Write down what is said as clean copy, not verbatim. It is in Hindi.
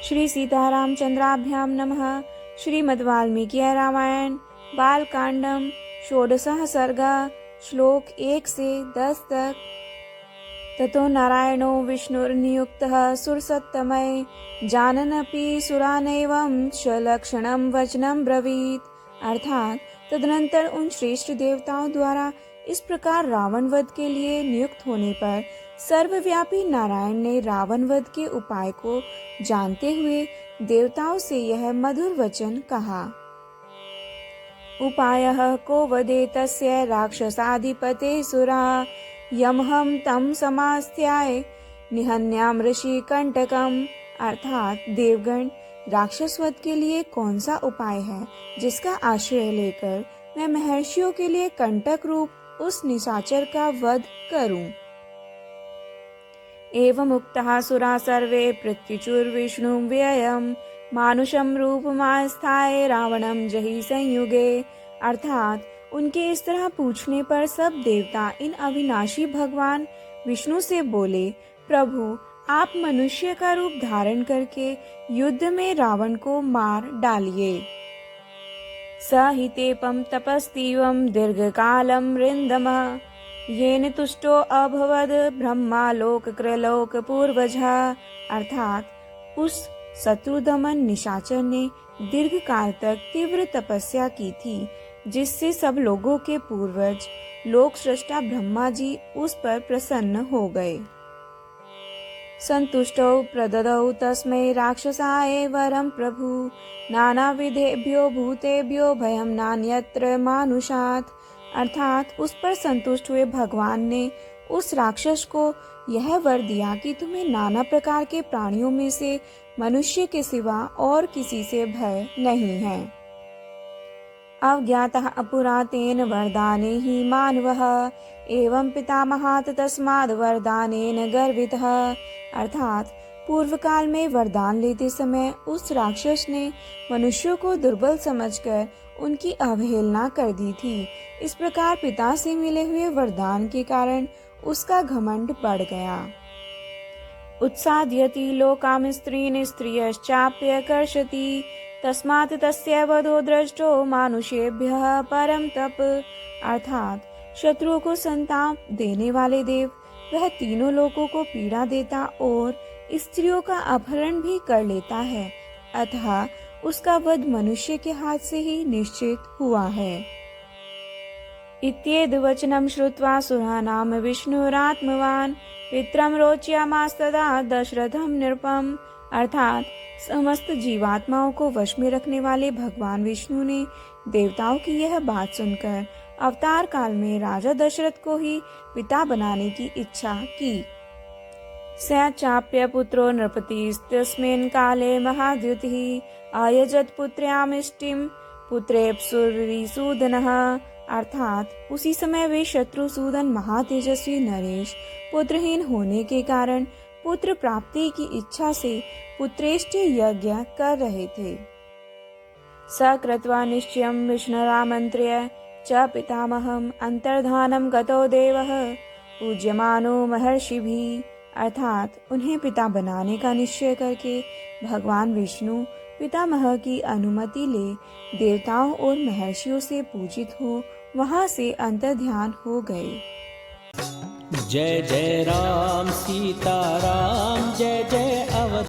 श्री सीतारामचंद्राभ्याम नमः। श्रीमद् वाल्मीकि रामायण बालकांडम षोडशः सर्गः श्लोक 1 से 10 तक। ततो नारायणो विष्णुर्नियुक्तः सुरसत्तमये जाननपि सुरानेवं च लक्षणं वचनं ब्रवीत। अर्थात तदनंतर उन श्रेष्ठ देवताओं द्वारा इस प्रकार रावण वध के लिए नियुक्त होने पर सर्वव्यापी नारायण ने रावण वध के उपाय को जानते हुए देवताओं से यह मधुर वचन कहा। उपायः को वदेतस्य राक्षसाधिपते सुरा यमहं तं समास्त्याय निहन्याम ऋषि कंटकम। अर्थात देवगण, राक्षस वध के लिए कौन सा उपाय है जिसका आश्रय लेकर मैं महर्षियों के लिए कंटक रूप उस निशाचर का वध करूं। एवं उक्तः सुरा सर्वे प्रत्युचुर्विष्णु व्ययम् मानुषम रूपमास्थाय रावणम जहि संयुगे। अर्थात उनके इस तरह पूछने पर सब देवता इन अविनाशी भगवान विष्णु से बोले, प्रभु आप मनुष्य का रूप धारण करके युद्ध में रावण को मार डालिए। स हि तेपं तपस्तीवं दीर्घकालं रिंदमः येन तुष्टो अभवद ब्रह्मालोक कृलोक पूर्वजः। अर्थात उस शत्रुदमन निशाचर ने दीर्घ काल तक तीव्र तपस्या की थी, जिससे सब लोगों के पूर्वज लोक सृष्टा ब्रह्मा जी उस पर प्रसन्न हो गए। संतुष्टौ प्रददौ तस्मै राक्षसाय वरं प्रभु नानाविधेभ्यो भूतेभ्यो भयं नान्यत्र मानुषात्। अर्थात उस पर संतुष्ट हुए भगवान ने उस राक्षस को यह वर दिया कि तुम्हें नाना प्रकार के प्राणियों में से मनुष्य के सिवा और किसी से भय नहीं है। अवज्ञातः पुरा तेन वरदाने हि मानवः एवं पितामहात् तस्माद् वरदानेन गर्वितः। अर्थात पूर्व काल में वरदान लेते समय उस राक्षस ने मनुष्यों को दुर्बल समझकर उनकी अवहेलना कर दी थी। इस प्रकार पिता से मिले हुए वरदान के कारण उसका घमंड बढ़ गया। उत्साद्यति लोकाम स्त्रीन् स्त्रियश्चाप्यकर्षति तस्मात् तस्य वधो दृष्टो मानुषेभ्यः परम तप। अर्थात शत्रुओं को संताप देने वाले देव वह तीनों लोगों को पीड़ा देता और स्त्रियों का अपहरण भी कर लेता है, अतः उसका वध मनुष्य के हाथ से ही निश्चित हुआ है। इत्येद वचनं श्रुत्वा सुरानाम विष्णुरात्मवान् पित्रं रोचयामास्तदा दशरथं नृपम्। अर्थात समस्त जीवात्माओं को वश में रखने वाले भगवान विष्णु ने देवताओं की यह बात सुनकर अवतार काल में राजा दशरथ को ही पिता बनाने की इच्छा की। स चाप्य पुत्रो नृपतिस्तस्मिन् काले महाद्युतिः आयजत पुत्र्यामिष्टिं पुत्रेप्सुरीसूदनः। अर्थात उसी समय वे शत्रुसूदन महातेजस्वी नरेश पुत्रहीन होने के कारण पुत्र प्राप्ति की इच्छा से पुत्रेष्टि यज्ञ कर रहे थे। स कृत्वा निश्चयं विष्णुरामन्त्र्य च पितामहम् अंतर्धानं गतो देवः पूज्यमानो महर्षिभिः। अर्थात उन्हें पिता बनाने का निश्चय करके भगवान विष्णु पितामह की अनुमति ले देवताओं और महर्षियों से पूजित हो वहां से अंतर्ध्यान हो गए। जय जय राम सीता राम जय जय